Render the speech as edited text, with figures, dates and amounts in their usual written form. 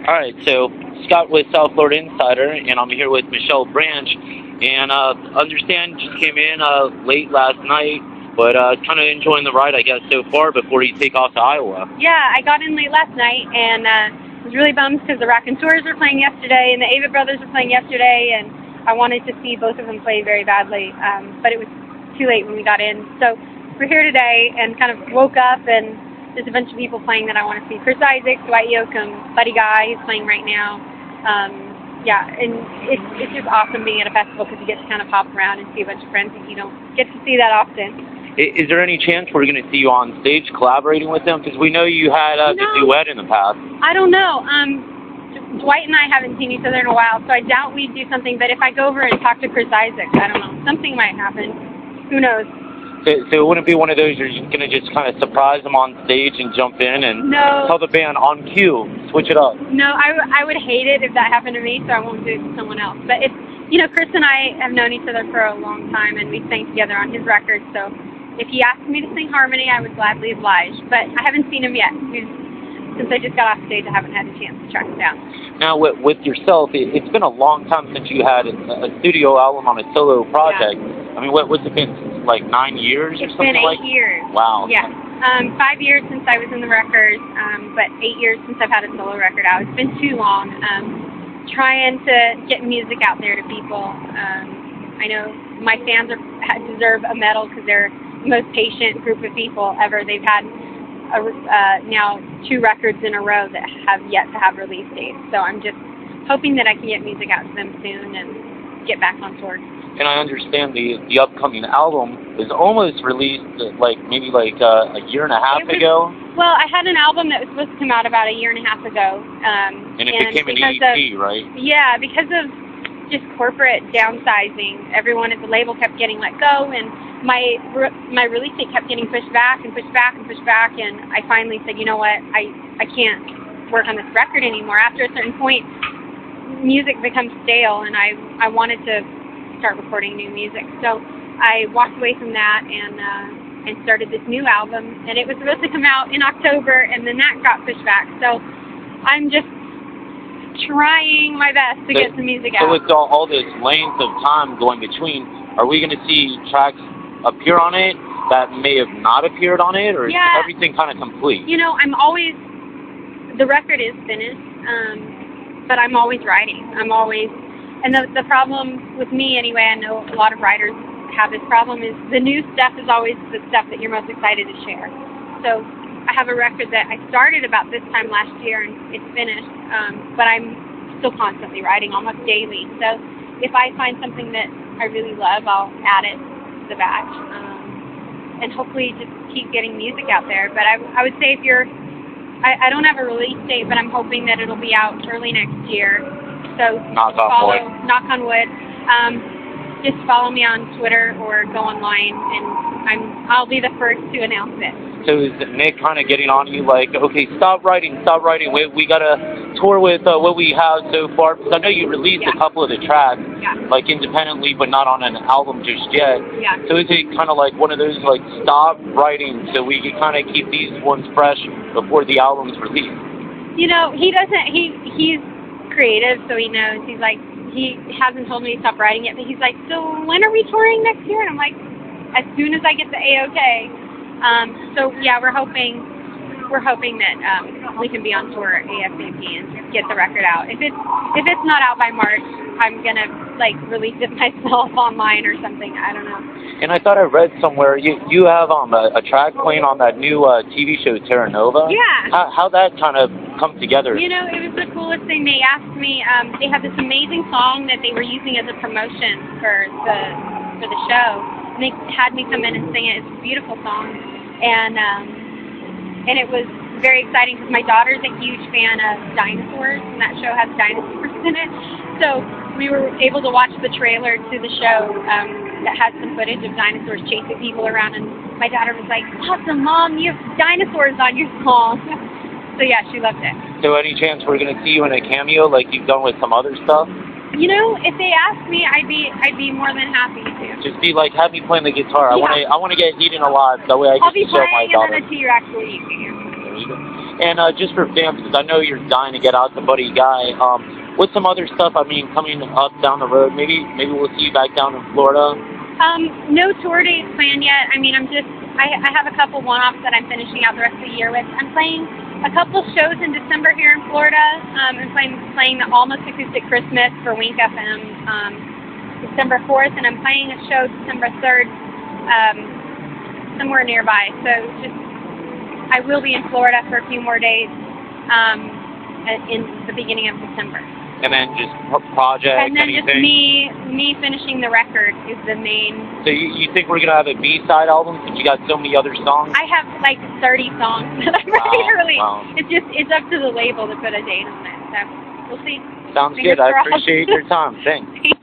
All right, so Scott with South Florida Insider, and I'm here with Michelle Branch. And understand just came in late last night, but kind of enjoying the ride, I guess, so far before you take off to Iowa. Yeah, I got in late last night, and was really bummed because the Raconteurs were playing yesterday, and the Avett Brothers were playing yesterday, and I wanted to see both of them play very badly, but it was too late when we got in. So we're here today and kind of woke up, and there's a bunch of people playing that I want to see. Chris Isaac, Dwight Yoakam, Buddy Guy, he's playing right now. Yeah, and it's just awesome being at a festival because you get to kind of hop around and see a bunch of friends that you don't get to see that often. Is there any chance we're going to see you on stage collaborating with them? Because we know you had a duet in the past. I don't know. Dwight and I haven't seen each other in a while, so I doubt we'd do something. But if I go over and talk to Chris Isaac, I don't know. Something might happen. Who knows? So it wouldn't be one of those you're just going to just kind of surprise them on stage and jump in and tell the band on cue, switch it up? No, I would hate it if that happened to me, so I won't do it to someone else. But if, you know, Chris and I have known each other for a long time, and we sang together on his record, so if he asked me to sing harmony, I would gladly oblige. But I haven't seen him yet. Since I just got off stage, I haven't had a chance to track him down. Now, with yourself, it's been a long time since you had a studio album on a solo project. Yeah. I mean, what's it been, like 9 years or something like that? It's been 8 years. Wow. Yeah. 5 years since I was in the record, but 8 years since I've had a solo record out. It's been too long. Trying to get music out there to people. I know my fans deserve a medal because they're the most patient group of people ever. They've had now 2 records in a row that have yet to have release dates. So I'm just hoping that I can get music out to them soon and get back on tour. And I understand the upcoming album is almost released maybe a year and a half ago. Well, I had an album that was supposed to come out about a year and a half ago. And it became an EP, right? Yeah, because of just corporate downsizing. Everyone at the label kept getting let go, and my release date kept getting pushed back and pushed back and pushed back, and I finally said, you know what, I can't work on this record anymore. After a certain point, music becomes stale, and I wanted to start recording new music. So I walked away from that and started this new album, and it was supposed to come out in October, and then that got pushed back. So I'm just trying my best to get some music out. So with all this length of time going between, are we going to see tracks appear on it that may have not appeared on it, or is everything kind of complete? You know, the record is finished, but I'm always writing. And the problem with me anyway, I know a lot of writers have this problem, is the new stuff is always the stuff that you're most excited to share. So I have a record that I started about this time last year and it's finished, but I'm still constantly writing, almost daily. So if I find something that I really love, I'll add it to the batch, and hopefully just keep getting music out there. But I would say I don't have a release date, but I'm hoping that it'll be out early next year. So knock on wood. Just follow me on Twitter or go online, and I'll be the first to announce it. So is Nick kind of getting on you like, okay, stop writing, we got to tour with what we have so far? Because I know you released a couple of the tracks, like independently, but not on an album just yet. Yeah. So is it kind of like one of those, like, stop writing so we can kind of keep these ones fresh before the album's released? You know, he's creative, so he knows. He's like, he hasn't told me to stop writing yet, but he's like, so when are we touring next year? And I'm like, as soon as I get the A-OK. So yeah, we're hoping that we can be on tour ASAP and get the record out. If it's not out by March, I'm gonna release it myself online or something. I don't know. And I thought I read somewhere you have a track playing on that new TV show Terra Nova. Yeah. How that kind of come together? You know, it was the coolest thing. They asked me. They had this amazing song that they were using as a promotion for the show. And they had me come in and sing it. It's a beautiful song, and it was very exciting because my daughter's a huge fan of dinosaurs, and that show has dinosaurs in it. So we were able to watch the trailer to the show that has some footage of dinosaurs chasing people around, and my daughter was like, "Awesome, Mom, you have dinosaurs on your song." So yeah, she loved it. So any chance we're gonna see you in a cameo like you've done with some other stuff? You know, if they asked me, I'd be more than happy to. Just be like, have me playing the guitar. I want to get Eaten Alive. That way I can show my daughter. I'll be playing, and then a T-Rex will eat me. There you go. And just for fans, because I know you're dying to get out to Buddy Guy, what's some other stuff, I mean, coming up down the road? Maybe we'll see you back down in Florida? No tour dates planned yet. I mean, I have a couple one-offs that I'm finishing out the rest of the year with. I'm playing a couple shows in December here in Florida. I'm playing the Almost Acoustic Christmas for Wink FM December 4th, and I'm playing a show December 3rd somewhere nearby. So I will be in Florida for a few more days in the beginning of December. And then just projects, and then anything? just me finishing the record is the main. So you think we're gonna have a B-side album since you got so many other songs? I have like 30 songs that I'm ready to release. Wow. It's up to the label to put a date on it. So we'll see. Sounds Fingers good. I crossed. appreciate your time. Thanks.